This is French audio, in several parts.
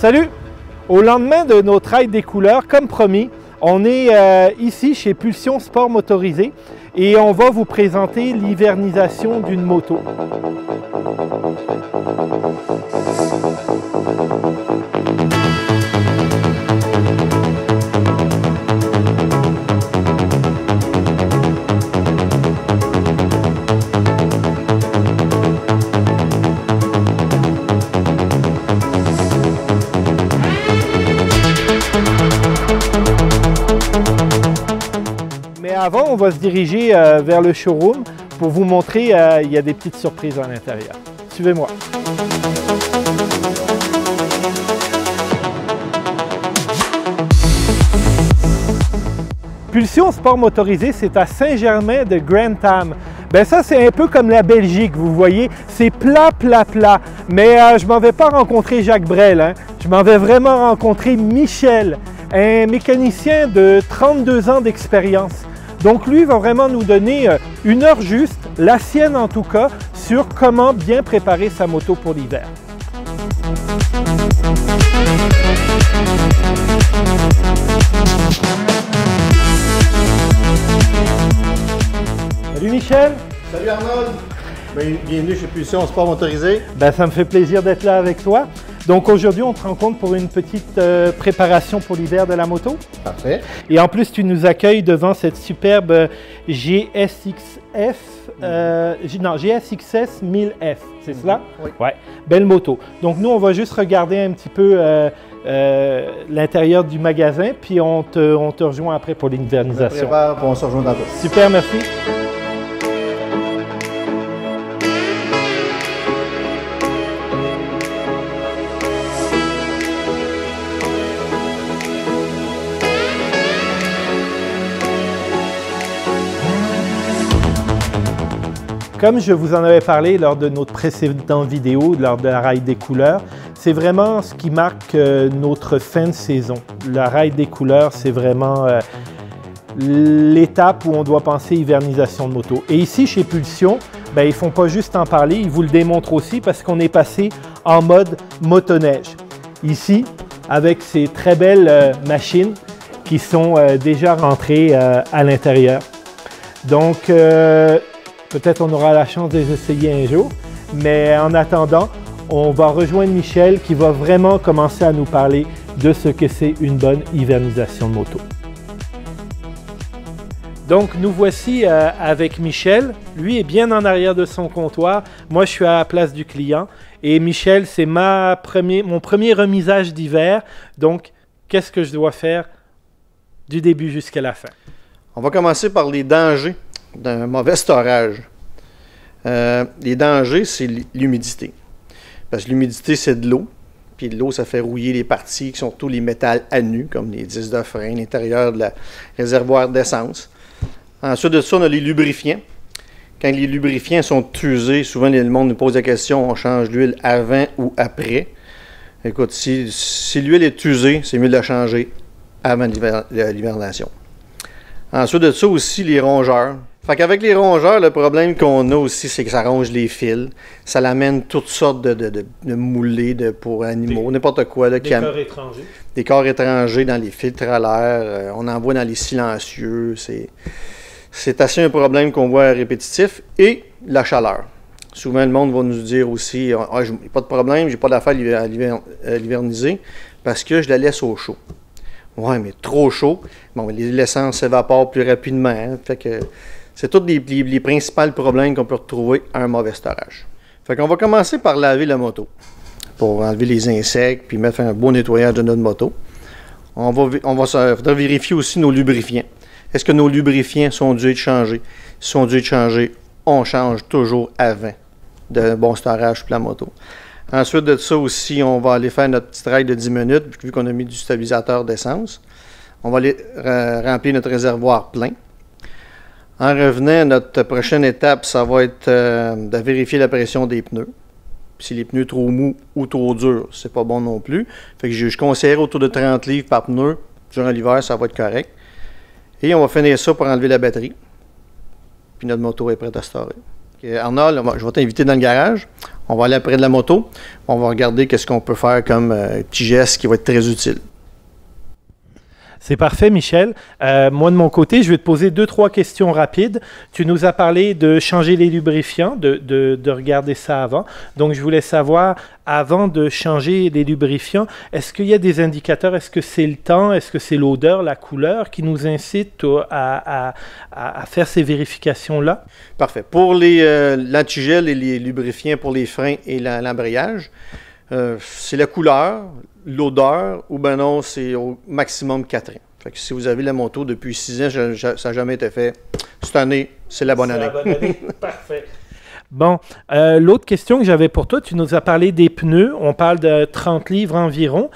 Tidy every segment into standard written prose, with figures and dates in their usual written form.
Salut! Au lendemain de notre Ride des couleurs, comme promis, on est ici chez Pulsion Sport Motorisé et on va vous présenter l'hivernisation d'une moto. Mais avant, on va se diriger vers le showroom pour vous montrer, il y a des petites surprises à l'intérieur. Suivez-moi. Pulsion Sport Motorisé, c'est à Saint-Germain de Grantham. Ben ça, c'est un peu comme la Belgique, vous voyez. C'est plat, plat, plat. Mais je ne m'en vais pas rencontrer Jacques Brel, hein. Je m'en vais vraiment rencontrer Michel, un mécanicien de 32 ans d'expérience. Donc lui va vraiment nous donner une heure juste, la sienne en tout cas, sur comment bien préparer sa moto pour l'hiver. Salut Michel! Salut Arnold! Bienvenue chez Pulsion Sport Motorisé. Ben, ça me fait plaisir d'être là avec toi. Donc aujourd'hui, on te rencontre pour une petite préparation pour l'hiver de la moto. Parfait. Et en plus, tu nous accueilles devant cette superbe GSXF, GSXS 1000F, c'est cela? Oui. Ouais, belle moto. Donc nous, on va juste regarder un petit peu l'intérieur du magasin, puis on te rejoint après pour l'hivernisation. On se rejoint dans tout. Super, merci. Comme je vous en avais parlé lors de notre précédente vidéo, lors de la Ride des couleurs, c'est vraiment ce qui marque notre fin de saison. La Ride des couleurs, c'est vraiment l'étape où on doit penser hivernisation de moto. Et ici, chez Pulsion, ben, ils ne font pas juste en parler, ils vous le démontrent aussi parce qu'on est passé en mode motoneige. Ici, avec ces très belles machines qui sont déjà rentrées à l'intérieur. Donc, peut-être on aura la chance de les essayer un jour, mais en attendant, on va rejoindre Michel qui va vraiment commencer à nous parler de ce que c'est une bonne hivernisation de moto. Donc nous voici avec Michel. Lui est bien en arrière de son comptoir. Moi, je suis à la place du client. Et Michel, c'est mon premier remisage d'hiver. Donc, qu'est-ce que je dois faire du début jusqu'à la fin? On va commencer par les dangers d'un mauvais storage. Les dangers, c'est l'humidité. Parce que l'humidité, c'est de l'eau. Puis de l'eau, ça fait rouiller les parties qui sont tous les métals à nu, comme les disques de frein, l'intérieur de la réservoir d'essence. Ensuite de ça, on a les lubrifiants. Quand les lubrifiants sont usés, souvent le monde nous pose la question, on change l'huile avant ou après. Écoute, si l'huile est usée, c'est mieux de la changer avant l'hibernation. Ensuite de ça aussi, les rongeurs. Fait qu'avec les rongeurs, le problème qu'on a aussi, c'est que ça ronge les fils. Ça l'amène toutes sortes de moulés pour animaux, n'importe quoi. Là, des corps étrangers. Des corps étrangers dans les filtres à l'air. On en voit dans les silencieux. C'est assez un problème qu'on voit répétitif. Et la chaleur. Souvent, le monde va nous dire aussi, ah, j'ai pas de problème, j'ai pas d'affaire à l'hiverniser parce que je la laisse au chaud. Ouais, mais trop chaud, bon, l'essence s'évapore plus rapidement. Hein, fait que c'est tous les principaux problèmes qu'on peut retrouver à un mauvais storage. Fait qu'on va commencer par laver la moto pour enlever les insectes puis mettre un beau nettoyage de notre moto. Faudra vérifier aussi nos lubrifiants. Est-ce que nos lubrifiants sont dû être changés? S'ils sont dû être changés, on change toujours avant de bon storage pour la moto. Ensuite de ça aussi, on va aller faire notre petit ride de 10 minutes, vu qu'on a mis du stabilisateur d'essence. On va aller remplir notre réservoir plein. En revenant, notre prochaine étape, ça va être de vérifier la pression des pneus. Puis si les pneus trop mous ou trop durs, c'est pas bon non plus. Fait que je conseillerais autour de 30 livres par pneu. Durant l'hiver, ça va être correct. Et on va finir ça pour enlever la batterie. Puis notre moto est prête à storer. Arnold, je vais t'inviter dans le garage. On va aller après de la moto. On va regarder qu'est-ce qu'on peut faire comme petit geste qui va être très utile. C'est parfait, Michel. Moi, de mon côté, je vais te poser 2-3 questions rapides. Tu nous as parlé de changer les lubrifiants, de regarder ça avant. Donc, je voulais savoir, avant de changer les lubrifiants, est-ce qu'il y a des indicateurs? Est-ce que c'est le temps? Est-ce que c'est l'odeur, la couleur qui nous incite à faire ces vérifications-là? Parfait. Pour l'antigel et les lubrifiants pour les freins et l'embrayage, c'est la couleur, l'odeur, ou ben non, c'est au maximum 4 ans. Fait que si vous avez la moto depuis 6 ans, ça n'a jamais été fait. Cette année, c'est la bonne année. C'est la bonne année. Parfait. Bon, l'autre question que j'avais pour toi, tu nous as parlé des pneus. On parle de 30 livres environ.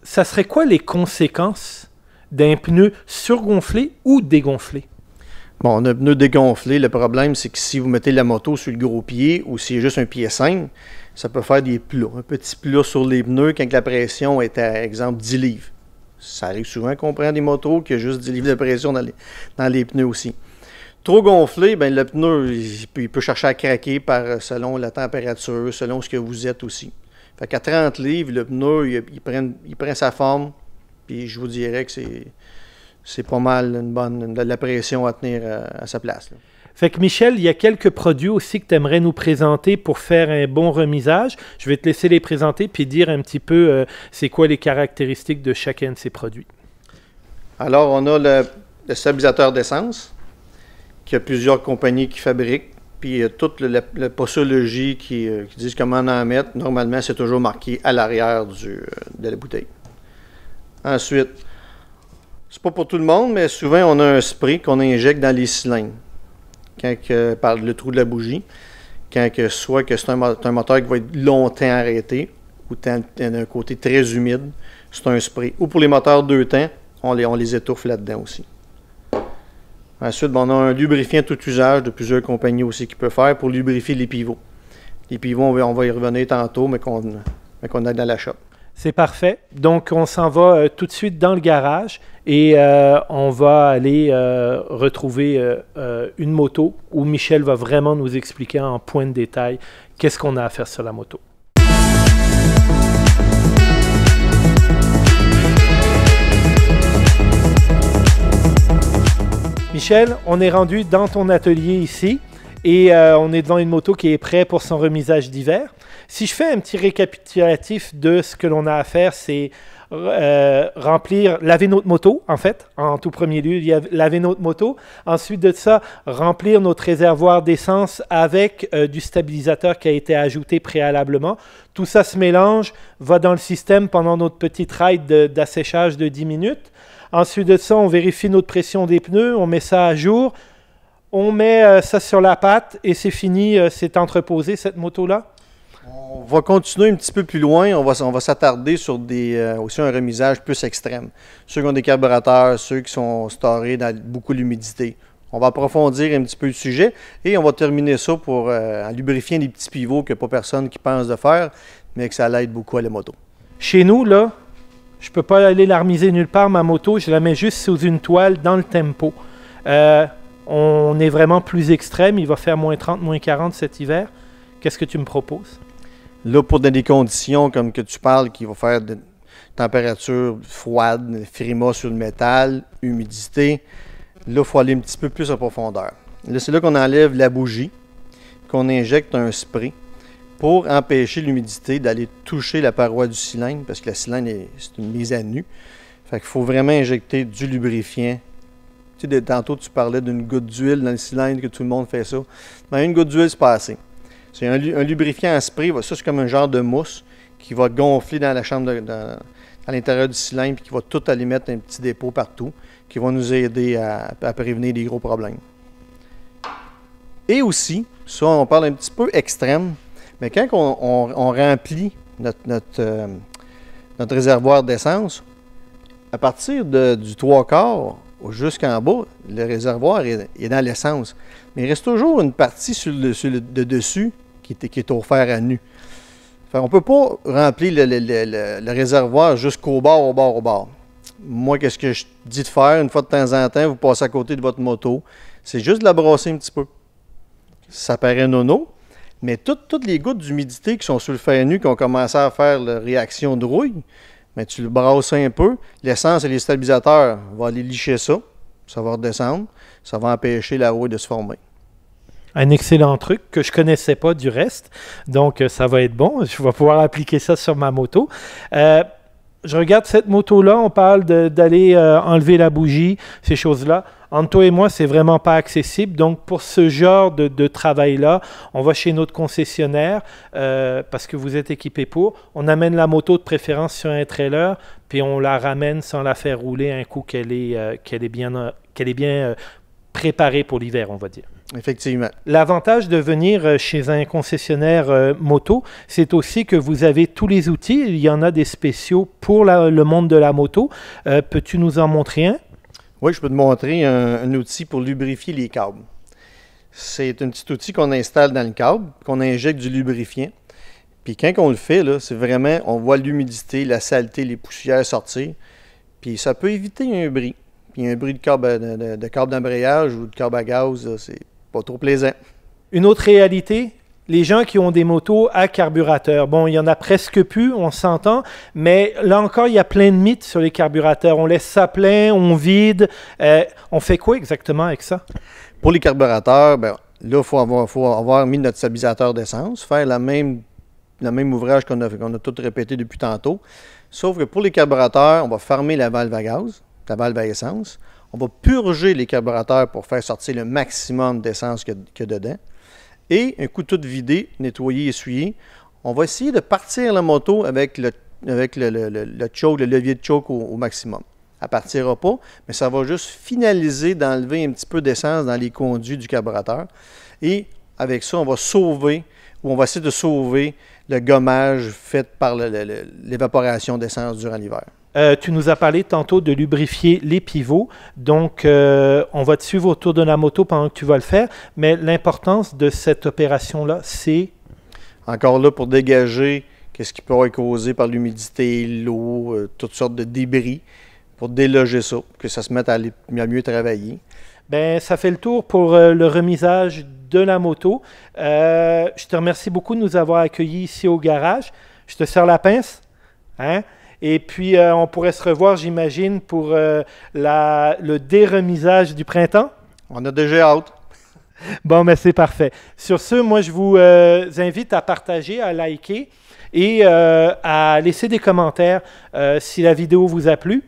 Ça serait quoi les conséquences d'un pneu surgonflé ou dégonflé? Bon, on a un pneu dégonflé. Le problème, c'est que si vous mettez la moto sur le gros pied ou si c'est juste un pied simple, ça peut faire des plats. Un petit plat sur les pneus quand la pression est à, exemple, 10 livres. Ça arrive souvent qu'on prend des motos qui ont juste 10 livres de pression dans les pneus aussi. Trop gonflé, bien, le pneu, il peut chercher à craquer selon la température, selon ce que vous êtes aussi. Fait qu'à 30 livres, le pneu, il prend sa forme, puis je vous dirais que c'est pas mal de la pression à tenir à sa place, là. Fait que Michel, il y a quelques produits aussi que tu aimerais nous présenter pour faire un bon remisage. Je vais te laisser les présenter puis dire un petit peu c'est quoi les caractéristiques de chacun de ces produits. Alors, on a le stabilisateur d'essence, qu'il y a plusieurs compagnies qui fabriquent, puis il y a toute la posologie qui disent comment en mettre. Normalement, c'est toujours marqué à l'arrière de la bouteille. Ensuite, c'est pas pour tout le monde, mais souvent, on a un spray qu'on injecte dans les cylindres. Par le trou de la bougie, soit que c'est un moteur qui va être longtemps arrêté ou un côté très humide, c'est un spray. Ou pour les moteurs 2 temps, on les étouffe là-dedans aussi. Ensuite, on a un lubrifiant tout usage de plusieurs compagnies aussi qui peut faire pour lubrifier les pivots. Les pivots, on va y revenir tantôt, mais qu'on a dans la shop. C'est parfait. Donc, on s'en va tout de suite dans le garage et on va aller retrouver une moto où Michel va vraiment nous expliquer en point de détail qu'est-ce qu'on a à faire sur la moto. Michel, on est rendu dans ton atelier ici et on est devant une moto qui est prête pour son remisage d'hiver. Si je fais un petit récapitulatif de ce que l'on a à faire, c'est laver notre moto, en fait, en tout premier lieu, laver notre moto. Ensuite de ça, remplir notre réservoir d'essence avec du stabilisateur qui a été ajouté préalablement. Tout ça se mélange, va dans le système pendant notre petite ride d'asséchage de 10 minutes. Ensuite de ça, on vérifie notre pression des pneus, on met ça à jour, on met ça sur la patte et c'est fini, c'est entreposé cette moto-là. On va continuer un petit peu plus loin. On va s'attarder sur aussi un remisage plus extrême. Ceux qui ont des carburateurs, ceux qui sont storés dans beaucoup d'humidité. On va approfondir un petit peu le sujet et on va terminer ça en lubrifiant les petits pivots qu'il n'y a pas personne qui pense de faire, mais que ça l'aide beaucoup à la moto. Chez nous, là, je ne peux pas aller la remiser nulle part, ma moto. Je la mets juste sous une toile dans le tempo. On est vraiment plus extrême. Il va faire moins 30, moins 40 cet hiver. Qu'est-ce que tu me proposes? Là, pour des conditions comme que tu parles, qui va faire de température froide, frima sur le métal, humidité, là, il faut aller un petit peu plus en profondeur. Là, c'est là qu'on enlève la bougie, qu'on injecte un spray pour empêcher l'humidité d'aller toucher la paroi du cylindre, parce que le cylindre, c'est une mise à nu. Fait qu'il faut vraiment injecter du lubrifiant. Tu sais, tantôt, tu parlais d'une goutte d'huile dans le cylindre, que tout le monde fait ça. Mais une goutte d'huile, c'est pas assez. C'est un lubrifiant à spray, ça c'est comme un genre de mousse qui va gonfler dans la chambre, à l'intérieur du cylindre, puis qui va tout aller mettre un petit dépôt partout, qui va nous aider à prévenir des gros problèmes. Et aussi, ça on parle un petit peu extrême, mais quand on remplit notre réservoir d'essence, à partir du 3/4 jusqu'en bas, le réservoir est dans l'essence. Mais il reste toujours une partie sur le dessus qui est offert à nu. Fait, on ne peut pas remplir le réservoir jusqu'au bord, au bord. Moi, qu'est-ce que je dis de faire? Une fois de temps en temps, vous passez à côté de votre moto. C'est juste de la brasser un petit peu. Ça paraît nono, Mais toutes les gouttes d'humidité qui sont sur le fer nu, qui ont commencé à faire la réaction de rouille, mais tu le brasses un peu, l'essence et les stabilisateurs vont aller licher ça, ça va redescendre, ça va empêcher la rouille de se former. Un excellent truc que je ne connaissais pas du reste, donc ça va être bon, je vais pouvoir appliquer ça sur ma moto. Je regarde cette moto-là, on parle d'aller enlever la bougie, ces choses-là. Entre toi et moi, c'est vraiment pas accessible. Donc, pour ce genre de travail-là, on va chez notre concessionnaire parce que vous êtes équipé pour. On amène la moto de préférence sur un trailer, puis on la ramène sans la faire rouler un coup qu'elle est bien préparée pour l'hiver, on va dire. Effectivement. L'avantage de venir chez un concessionnaire moto, c'est aussi que vous avez tous les outils. Il y en a des spéciaux pour le monde de la moto. Peux-tu nous en montrer un? Oui, je peux te montrer un outil pour lubrifier les câbles. C'est un petit outil qu'on installe dans le câble, qu'on injecte du lubrifiant. Puis quand on le fait, là, c'est vraiment, on voit l'humidité, la saleté, les poussières sortir. Puis ça peut éviter un bris. Puis un bris de câble d'embrayage ou de câble à gaz, c'est pas trop plaisant. Une autre réalité, les gens qui ont des motos à carburateur. Bon, il y en a presque plus, on s'entend, mais là encore, il y a plein de mythes sur les carburateurs. On laisse ça plein, on vide. On fait quoi exactement avec ça? Pour les carburateurs, ben, là, il faut avoir mis notre stabilisateur d'essence, faire le même ouvrage qu'on a tout répété depuis tantôt. Sauf que pour les carburateurs, on va fermer la valve à gaz, la valve à essence. On va purger les carburateurs pour faire sortir le maximum d'essence qu'il y a dedans. Et un coup de tout vidé, nettoyer, essuyer, on va essayer de partir la moto avec le choke, le levier de choke au maximum. Elle ne partira pas, mais ça va juste finaliser d'enlever un petit peu d'essence dans les conduits du carburateur. Et avec ça, on va essayer de sauver le gommage fait par l'évaporation d'essence durant l'hiver. Tu nous as parlé tantôt de lubrifier les pivots, donc on va te suivre autour de la moto pendant que tu vas le faire, mais l'importance de cette opération-là, c'est? Encore là, pour dégager ce qui peut être causé par l'humidité, l'eau, toutes sortes de débris, pour déloger ça, que ça se mette à mieux travailler. Bien, ça fait le tour pour le remisage de la moto. Je te remercie beaucoup de nous avoir accueillis ici au garage. Je te serre la pince, hein? Et puis, on pourrait se revoir, j'imagine, pour le déremisage du printemps. On a déjà hâte. Bon, mais c'est parfait. Sur ce, moi, je vous invite à partager, à liker et à laisser des commentaires si la vidéo vous a plu.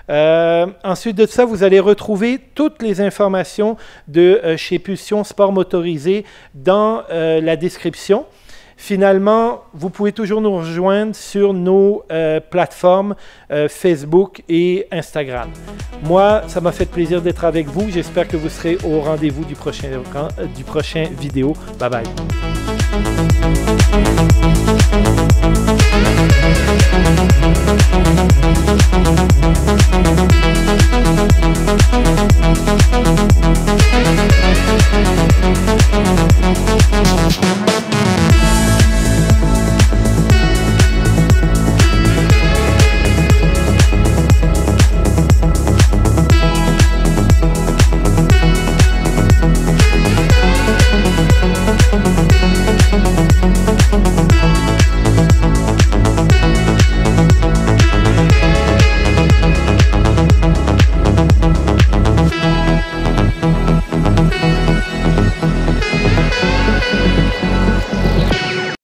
Ensuite de ça, vous allez retrouver toutes les informations de chez Pulsion Sport Motorisé dans la description. Finalement, vous pouvez toujours nous rejoindre sur nos plateformes Facebook et Instagram. Moi, ça m'a fait plaisir d'être avec vous. J'espère que vous serez au rendez-vous du prochain vidéo. Bye bye.